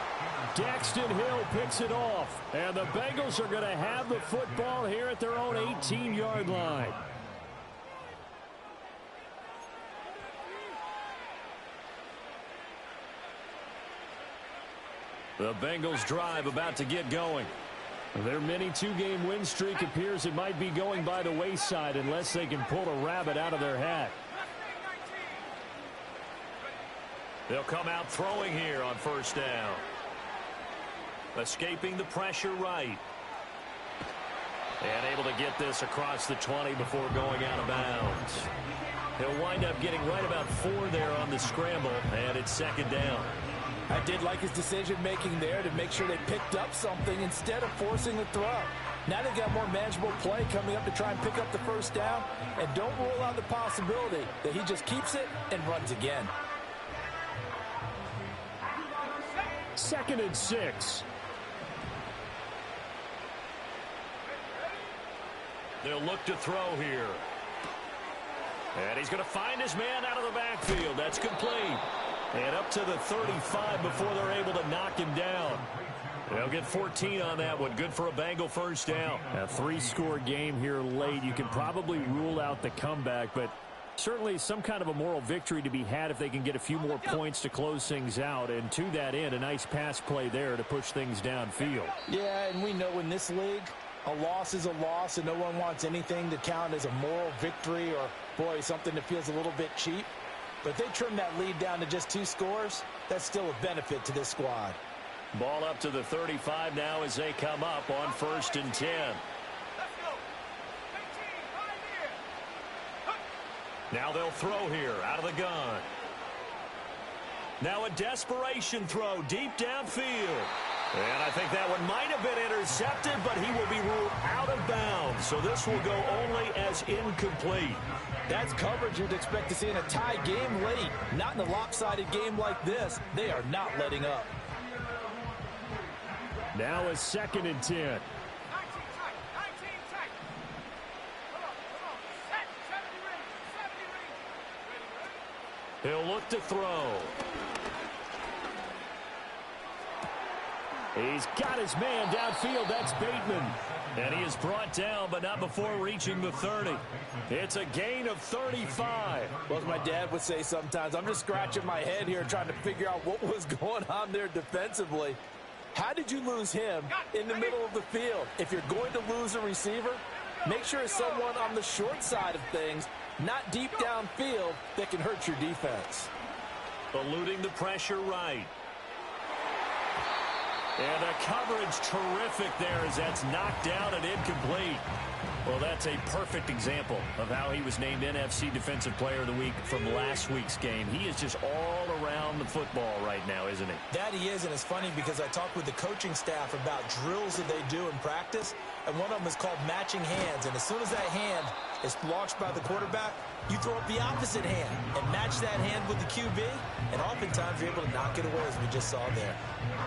Speaker 1: Daxton Hill picks it off. And the Bengals are going to have the football here at their own 18-yard line. The Bengals drive about to get going. Their mini 2-game win streak appears it might be going by the wayside unless they can pull a rabbit out of their hat. They'll come out throwing here on 1st down. Escaping the pressure right. And able to get this across the 20 before going out of bounds. He'll wind up getting right about 4 there on the scramble, and it's 2nd down.
Speaker 2: I did like his decision-making there to make sure they picked up something instead of forcing a throw. Now they've got more manageable play coming up to try and pick up the 1st down, and don't rule out the possibility that he just keeps it and runs again.
Speaker 1: 2nd and 6.
Speaker 4: They'll look to throw here. And he's going to find his man out of the backfield. That's complete. And up to the 35 before they're able to knock him down. They'll get 14 on that one. Good for a Bengal 1st down.
Speaker 1: A 3-score game here late. You can probably rule out the comeback, but certainly some kind of a moral victory to be had if they can get a few more points to close things out. And to that end, a nice pass play there to push things downfield.
Speaker 2: Yeah, and we know in this league, a loss is a loss, and no one wants anything to count as a moral victory or, boy, something that feels a little bit cheap. But if they trim that lead down to just 2 scores, that's still a benefit to this squad.
Speaker 4: Ball up to the 35 now as they come up on 1st and 10. Now they'll throw here out of the gun. Now a desperation throw deep downfield. And I think that one might have been intercepted, but he will be ruled out of bounds. So this will go only as incomplete.
Speaker 2: That's coverage you'd expect to see in a tie game late. Not in a lopsided game like this. They are not letting up.
Speaker 1: Now a 2nd and 10.
Speaker 4: He'll look to throw.
Speaker 1: He's got his man downfield. That's Bateman.
Speaker 4: And he is brought down, but not before reaching the 30. It's a gain of 35.
Speaker 2: Well, as my dad would say sometimes, I'm just scratching my head here trying to figure out what was going on there defensively. How did you lose him in the middle of the field? If you're going to lose a receiver, make sure it's someone on the short side of things, not deep downfield, that can hurt your defense.
Speaker 4: Eluding the pressure right. And the coverage terrific there as that's knocked down and incomplete. Well, that's a perfect example of how he was named NFC Defensive Player of the Week from last week's game. He is just all around the football right now, isn't he?
Speaker 2: That he is, and it's funny because I talked with the coaching staff about drills that they do in practice, and one of them is called matching hands. And as soon as that hand is launched by the quarterback, you throw up the opposite hand and match that hand with the QB, and oftentimes you're able to knock it away, as we just saw there.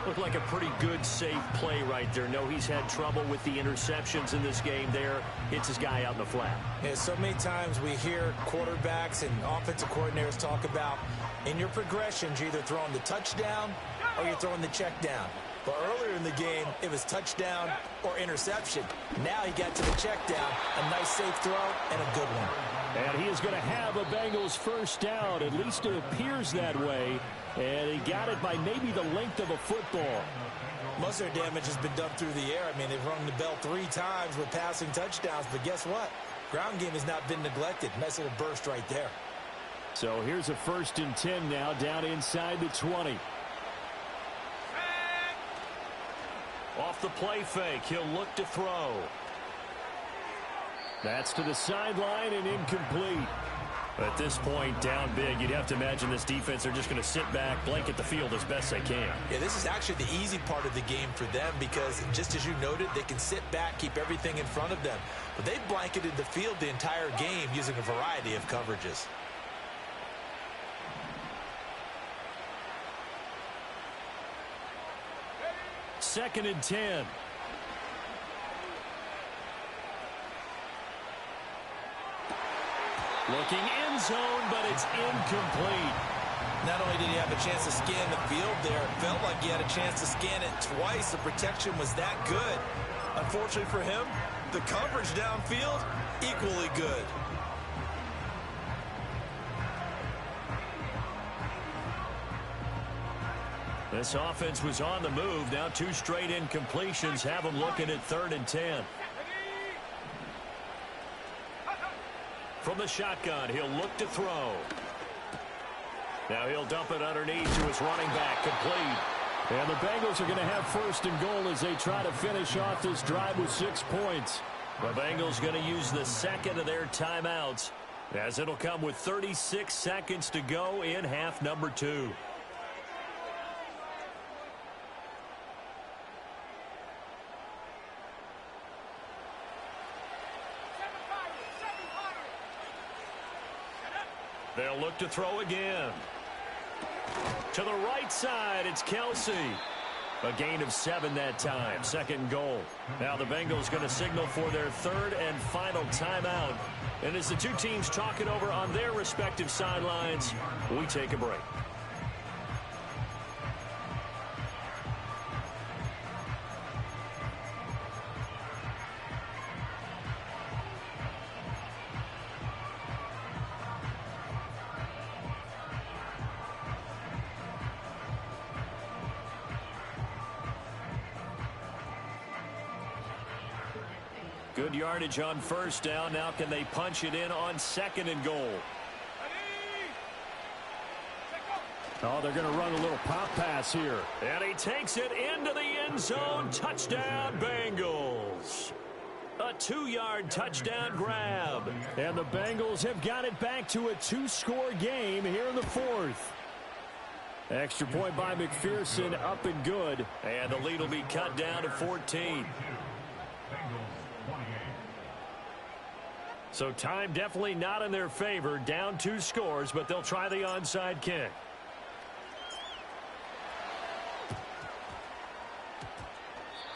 Speaker 4: Looked like a pretty good, safe play right there. No, he's had trouble with the interceptions in this game there. Hits his guy out in the flat.
Speaker 2: Yeah, so many times we hear quarterbacks and offensive coordinators talk about in your progressions, you're either throwing the touchdown or you're throwing the check down. But earlier in the game, it was touchdown or interception. Now he got to the check down, a nice safe throw, and a good one.
Speaker 1: And he is going to have a Bengals first down. At least it appears that way. And he got it by maybe the length of a football.
Speaker 2: Most of their damage has been done through the air. I mean, they've rung the bell 3 times with passing touchdowns. But guess what? Ground game has not been neglected. Nice little burst right there.
Speaker 1: So here's a 1st and 10 now, down inside the 20.
Speaker 4: Off the play fake, he'll look to throw.
Speaker 1: That's to the sideline and incomplete.
Speaker 4: At this point, down big, you'd have to imagine this defense are just going to sit back, blanket the field as best they can.
Speaker 2: Yeah, this is actually the easy part of the game for them because, just as you noted, they can sit back, keep everything in front of them. But they've blanketed the field the entire game using a variety of coverages.
Speaker 1: Second and 10. Looking end zone, but it's incomplete.
Speaker 2: Not only did he have a chance to scan the field there, it felt like he had a chance to scan it twice. The protection was that good. Unfortunately for him, the coverage downfield, equally good.
Speaker 4: This offense was on the move. Now 2 straight incompletions have them looking at 3rd and 10. From the shotgun, he'll look to throw. Now he'll dump it underneath to his running back, complete.
Speaker 1: And the Bengals are going to have 1st and goal as they try to finish off this drive with 6 points.
Speaker 4: The Bengals going to use the second of their timeouts, as it'll come with 36 seconds to go in half number 2. They'll look to throw again. To the right side, it's Kelsey. A gain of 7 that time. 2nd goal. Now the Bengals going to signal for their 3rd and final timeout. And as the 2 teams talk it over on their respective sidelines, we take a break. Good yardage on 1st down. Now can they punch it in on 2nd and goal?
Speaker 1: Oh, they're going to run a little pop pass here.
Speaker 4: And he takes it into the end zone. Touchdown, Bengals. A 2-yard touchdown grab.
Speaker 1: And the Bengals have got it back to a 2-score game here in the 4th. Extra point by McPherson, up and good.
Speaker 4: And the lead will be cut down to 14. So time definitely not in their favor. Down 2 scores, but they'll try the onside kick.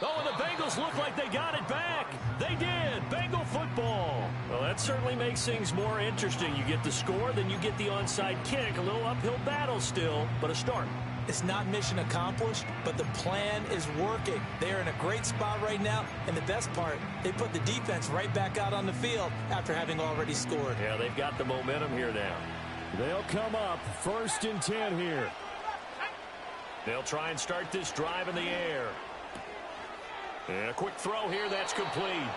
Speaker 4: Oh, and the Bengals look like they got it back. They did. Bengal football. Well, that certainly makes things more interesting. You get the score, then you get the onside kick. A little uphill battle still, but a start.
Speaker 2: It's not mission accomplished, but the plan is working. They're in a great spot right now, and the best part, they put the defense right back out on the field after having already scored.
Speaker 4: Yeah, they've got the momentum here now.
Speaker 1: They'll come up 1st and 10 here.
Speaker 4: They'll try and start this drive in the air. And a quick throw here, that's complete.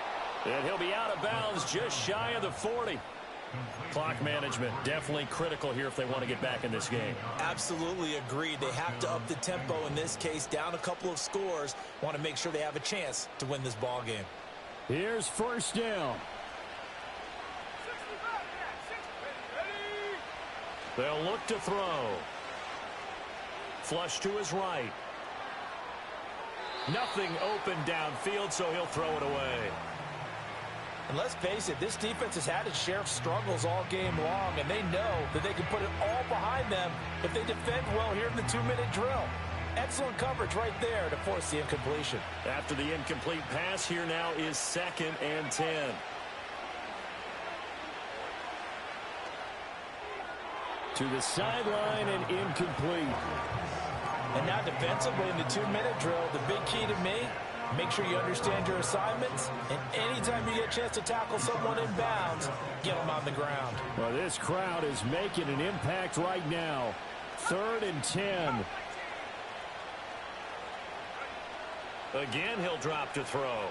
Speaker 4: And he'll be out of bounds just shy of the 40. Clock management definitely critical here if they want to get back in this game.
Speaker 2: Absolutely agreed. They have to up the tempo in this case, down a couple of scores. Want to make sure they have a chance to win this ball game.
Speaker 1: Here's 1st down.
Speaker 4: They'll look to throw. Flush to his right. Nothing open downfield, so he'll throw it away.
Speaker 2: And let's face it, this defense has had its share of struggles all game long, and they know that they can put it all behind them if they defend well here in the 2-minute drill. Excellent coverage right there to force the incompletion.
Speaker 4: After the incomplete pass, here now is 2nd and 10.
Speaker 1: To the sideline and incomplete.
Speaker 2: And now defensively in the 2-minute drill, the big key to me, make sure you understand your assignments, and anytime you get a chance to tackle someone in bounds, get them on the ground.
Speaker 1: Well, this crowd is making an impact right now. 3rd and 10.
Speaker 4: Again, he'll drop to throw.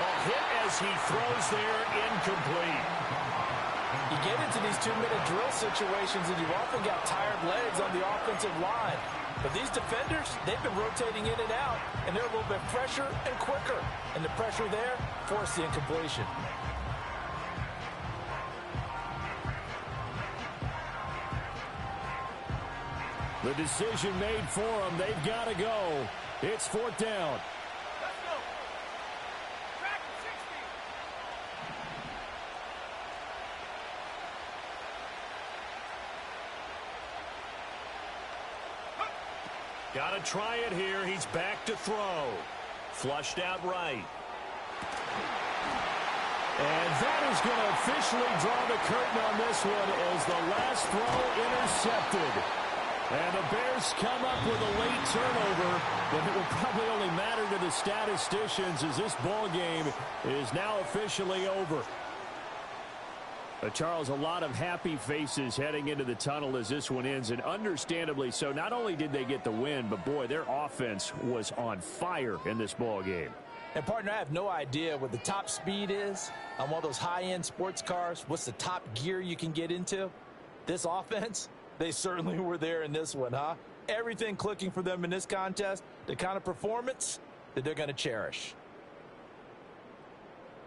Speaker 4: A hit as he throws there, incomplete.
Speaker 2: You get into these 2-minute drill situations, and you've often got tired legs on the offensive line. But these defenders, they've been rotating in and out, and they're a little bit fresher and quicker. And the pressure there forced the incompletion.
Speaker 1: The decision made for them. They've got to go. It's 4th down.
Speaker 3: Let's go. Back to 60.
Speaker 4: Got to try it here. He's back to throw. Flushed out right.
Speaker 1: And that is going to officially draw the curtain on this one as the last throw intercepted. And the Bears come up with a late turnover, but it will probably only matter to the statisticians as this ball game is now officially over. Charles, a lot of happy faces heading into the tunnel as this one ends, and understandably so. Not only did they get the win, but boy, their offense was on fire in this ball game.
Speaker 2: And, partner, I have no idea what the top speed is on one of those high-end sports cars. What's the top gear you can get into? This offense, they certainly were there in this one, huh? Everything clicking for them in this contest, the kind of performance that they're going to cherish.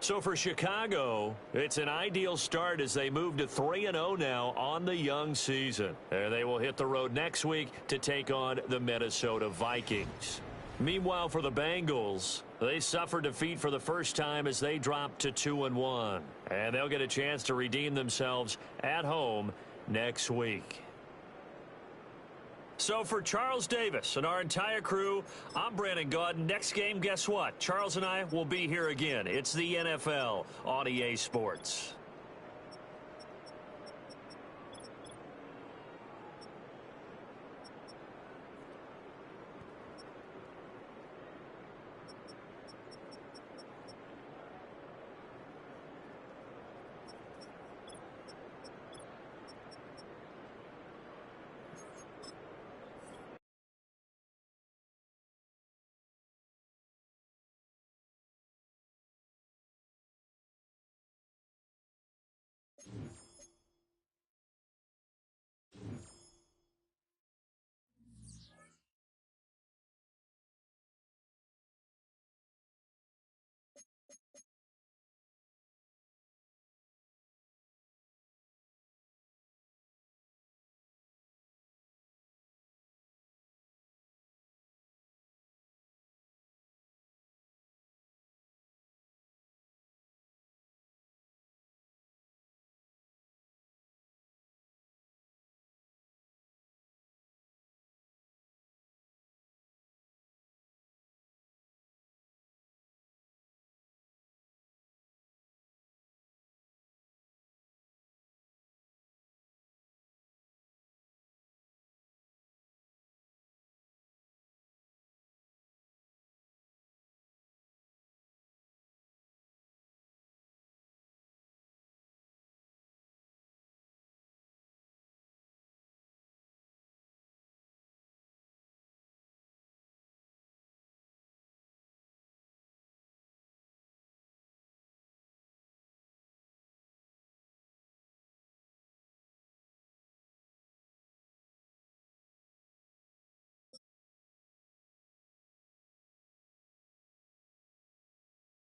Speaker 4: So for Chicago, it's an ideal start as they move to 3-0 now on the young season. And they will hit the road next week to take on the Minnesota Vikings. Meanwhile, for the Bengals, they suffered defeat for the first time as they dropped to 2-1. And they'll get a chance to redeem themselves at home next week. So for Charles Davis and our entire crew, I'm Brandon Gaudin. Next game, guess what? Charles and I will be here again. It's the NFL on EA Sports.